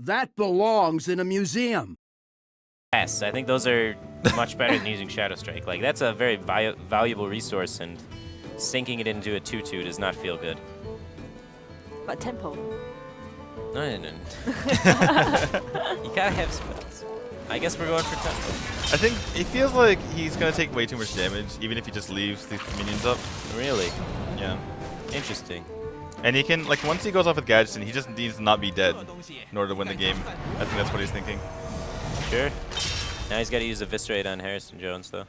That belongs in a museum. Yes, I think those are much better than using Shadow Strike. Like, that's a very valuable resource, and sinking it into a 2/2 does not feel good. But tempo. No. You gotta have spells. I guess we're going for tempo. I think it feels like he's gonna take way too much damage, even if he just leaves these minions up. Really? Yeah. Interesting. And he can, like, once he goes off with Gadgeton, he just needs to not be dead in order to win the game. I think that's what he's thinking. Sure. Now he's got to use Eviscerate on Harrison Jones, though.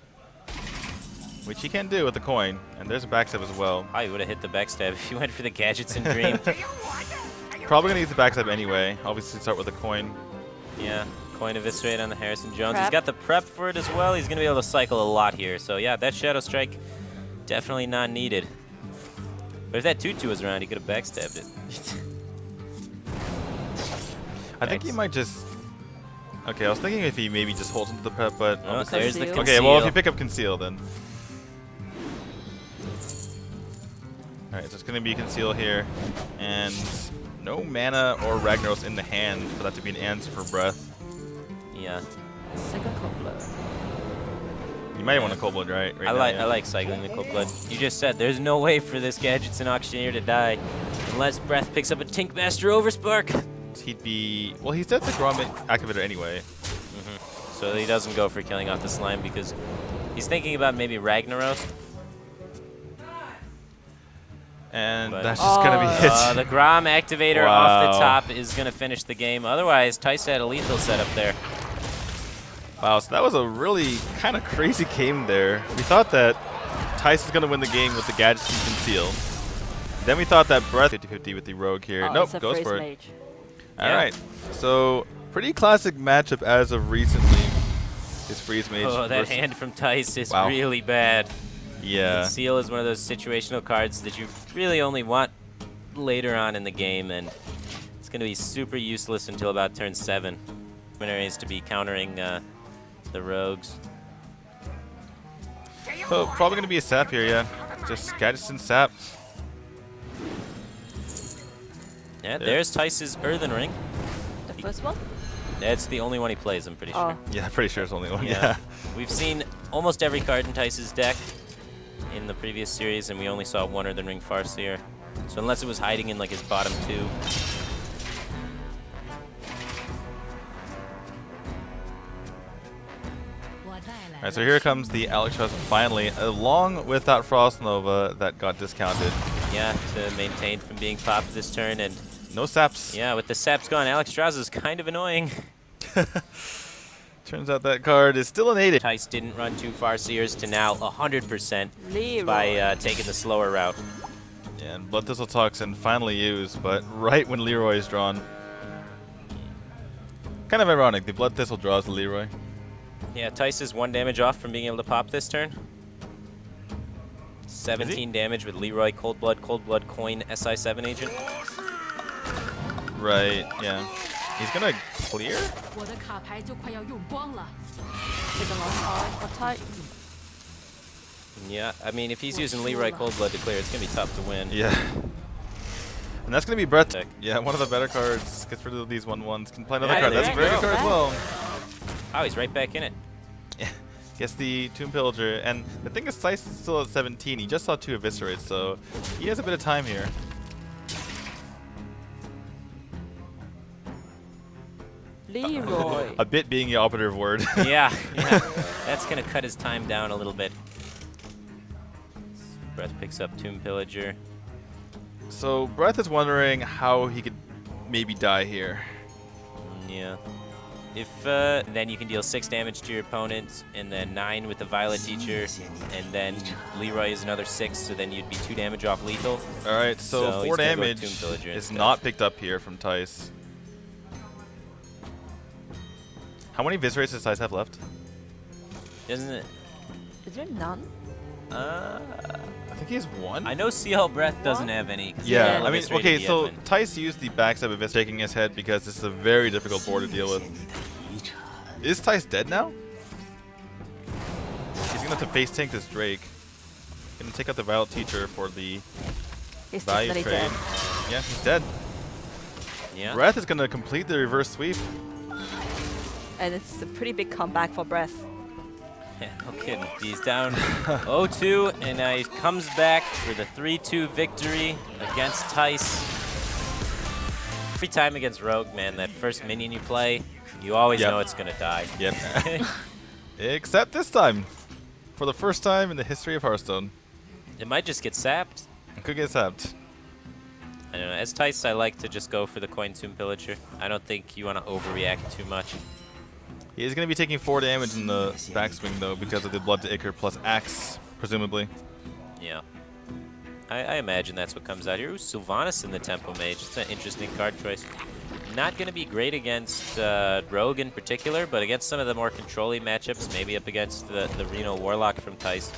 Which he can do with the coin. And there's a backstab as well. I would have hit the backstab if he went for the gadgets in Dream. Probably going to use the backstab anyway. Obviously start with the coin. Yeah, coin Eviscerate on the Harrison Jones. Prep. He's got the prep for it as well. He's going to be able to cycle a lot here. So yeah, that Shadow Strike, definitely not needed. But if that 2/2 was around, he could have backstabbed it. I think he might just... Okay, I was thinking if he maybe just holds into the prep, but... Oh, there's the Conceal. okay, well, if you pick up Conceal, then... Alright, so it's going to be Conceal here. And no mana or Ragnaros in the hand for that to be an answer for Breath. Yeah. Second cold blood. You might want a Cold Blood, right? I like cycling the Cold Blood. You just said there's no way for this Gadgeton Auctioneer to die unless Breath picks up a Tinkmaster Overspark. He'd be... Well, he's dead to Grom Activator anyway. So he doesn't go for killing off the slime because he's thinking about maybe Ragnaros. And But- that's just going to be it. The Grom Activator off the Wow. top is going to finish the game. Otherwise, Thijs had a lethal setup there. Wow, so that was a really kind of crazy game there. We thought that Thijs was going to win the game with the Gadget and Conceal. Then we thought that Breath 50-50 with the Rogue here. Oh, Nope, it's a goes freeze for it. mage. Yeah. Alright, so pretty classic matchup as of recently. Is Freeze Mage. Oh, that versus- hand from Thijs is Wow. really bad. Yeah. Conceal is one of those situational cards that you really only want later on in the game, and it's going to be super useless until about turn 7. Luminaries to be countering the rogues. So probably going to be a sap here, yeah. Just Gadgeton sap. Yeah, there's Thijs' Earthen Ring. The first one? That's the only one he plays, I'm pretty sure. Yeah, pretty sure it's only one. Yeah. We've seen almost every card in Thijs' deck in the previous series, and we only saw one Earthen Ring Farseer. So unless it was hiding in like his bottom 2. Alright, so here comes the Albatross finally, along with that Frost Nova that got discounted. Yeah, to maintain from being popped this turn, and No saps. yeah, with the saps gone, Alex Strauss is kind of annoying. Turns out that card is still an 8. Thijs didn't run 2 Farseers to now 100% Leroy. by taking the slower route. Yeah, and Blood Thistle Toxin finally used, but right when Leroy is drawn. Kind of ironic, the Blood Thistle draws the Leroy. Yeah, Thijs is 1 damage off from being able to pop this turn. 17 damage with Leroy, Cold Blood, Coin, SI7 agent. Right, yeah. He's gonna clear? 我的卡牌就快要用光了。 Second last card. Or type. Yeah, I mean, if he's using Leroy Cold Blood to clear, it's going to be tough to win. Yeah. And that's gonna be Breath. Deck. Yeah, one of the better cards. Gets rid of these 1/1s. Can play another Yeah, card. there That's a you very good go. card as well. Oh, he's right back in it. Yeah. Gets the Tomb Pillager. And the thing is, Thijs is still at 17. He just saw 2 Eviscerates, so he has a bit of time here. Leroy. A bit being the operative word. Yeah, that's going to cut his time down a little bit. Breath picks up Tomb Pillager. So Breath is wondering how he could maybe die here. Yeah. If then you can deal 6 damage to your opponent, and then 9 with the Violet Teacher, and then Leroy is another 6, so then you'd be 2 damage off lethal. Alright, so So 4 he's gonna go damage Tomb Pillager is instead. not picked up here from Thijs. How many Eviscerates does Thijs have left? Isn't it? Is there none? I think he has 1. I know CL Breath doesn't have any. 'cause Yeah, he I mean, eviscerated okay, the so Edmund. Thijs used the backstab of shaking his head because this is a very difficult board to deal with. Is Thijs dead now? He's gonna have to face tank this Drake. Gonna take out the Violet Teacher for the He's value definitely trade. dead. Yeah, he's dead. Yeah. Breath is going to complete the reverse sweep. And it's a pretty big comeback for Breath. Yeah, no kidding. He's down 0-2, and now he comes back for the 3-2 victory against Thijs. Every time against Rogue, man, that first minion you play, you always know it's going to die. Yep. Except this time. For the first time in the history of Hearthstone. It might just get sapped. It could get sapped. I don't know. As Thijs, I like to just go for the Coin Tomb Pillager. I don't think you want to overreact too much. He's going to be taking 4 damage in the backswing, though, because of the Blood to Ichor plus Axe, presumably. Yeah. I imagine that's what comes out here. Ooh, Sylvanas in the Tempo Mage. It's an interesting card choice. Not going to be great against Rogue in particular, but against some of the more control-y matchups, maybe up against the Reno Warlock from Thijs,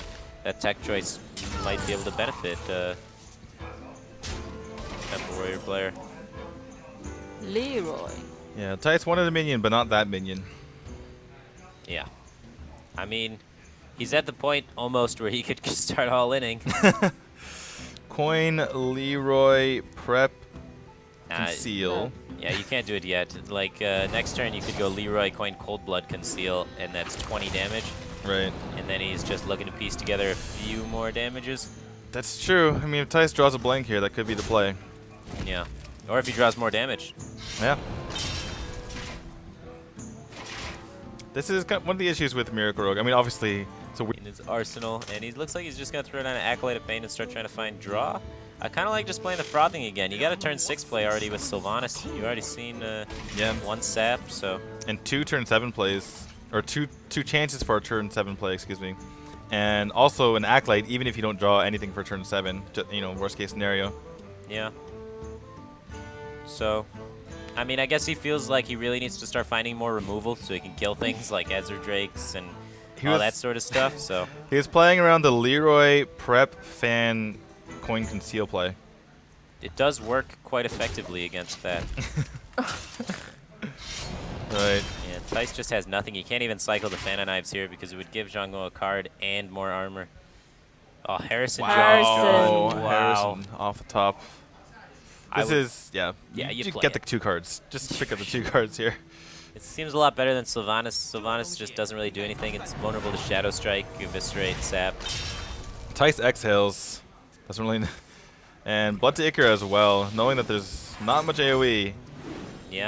that tech choice might be able to benefit Temple Warrior player. Leroy. Yeah, Thijs wanted a minion, but not that minion. Yeah. I mean, he's at the point almost where he could start all-inning. Coin, Leroy, prep, conceal. Yeah, you can't do it yet. Like, next turn you could go Leroy, Coin, Cold Blood, Conceal, and that's 20 damage. Right. And then he's just looking to piece together a few more damages. That's true. I mean, if Thijs draws a blank here, that could be the play. Yeah. Or if he draws more damage. Yeah. This is one of the issues with Miracle Rogue. I mean, obviously, it's a In his arsenal, and he looks like he's just going to throw down an Acolyte of Pain and start trying to find draw. I kind of like just playing the Frothing again. You got a turn 6 play already with Sylvanas. You already seen one sap, so. And 2 turn 7 plays, or two chances for a turn 7 play, excuse me. And also an Acolyte, even if you don't draw anything for turn 7, you know, worst case scenario. Yeah. So, I mean, I guess he feels like he really needs to start finding more removal so he can kill things like Ezra Drakes and all that sort of stuff. So he was playing around the Leroy prep fan coin conceal play. It does work quite effectively against that. Right. Yeah, Thijs just has nothing. He can't even cycle the Fana Knives here because it would give Zhangguo a card and more armor. Oh, Harrison Wow. Jones. Wow. Harrison off the top. This is, yeah. Yeah, you play get it. the 2 cards. Just pick up the 2 cards here. It seems a lot better than Sylvanas. Sylvanas just doesn't really do anything. It's vulnerable to Shadow Strike, Eviscerate, Sap. Thijs exhales. Doesn't really... And Blood to Ichor as well, knowing that there's not much AoE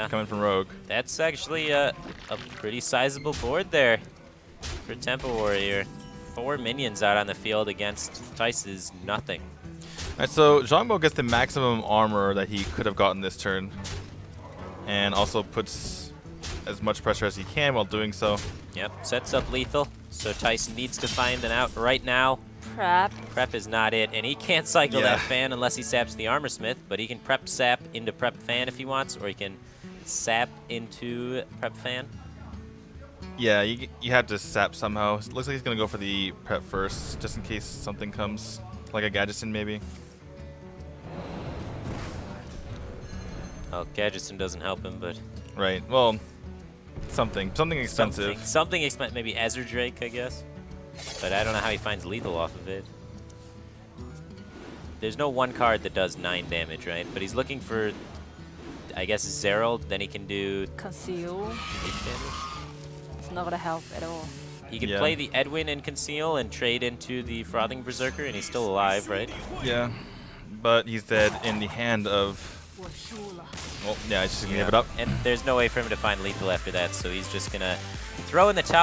coming from Rogue. That's actually a pretty sizable board there for Temple Warrior. 4 minions out on the field against Thijs is nothing. Alright, so Zhangguo gets the maximum armor that he could have gotten this turn. And also puts as much pressure as he can while doing so. Yep, sets up lethal. So Thijs needs to find an out right now. Prep. Prep is not it, and he can't cycle that fan unless he saps the Armor Smith, but he can prep sap into prep fan if he wants, or he can sap into prep fan. Yeah, you have to sap somehow. It looks like he's going to go for the prep first, just in case something comes, like a Gadgetzan maybe. Oh, Gadgetzan doesn't help him, but... Right, well, something expensive. Something expensive, maybe Ezra Drake, I guess. But I don't know how he finds lethal off of it. There's no one card that does 9 damage, right? But he's looking for, I guess, Zerald, then he can do Conceal. 8 damage. It's not gonna help at all. He can play the Edwin and Conceal and trade into the Frothing Berserker, and he's still alive, right? Yeah, but he's dead in the hand of... Well, yeah, he's just going to give it up. And there's no way for him to find lethal after that, so he's just going to throw in the towel.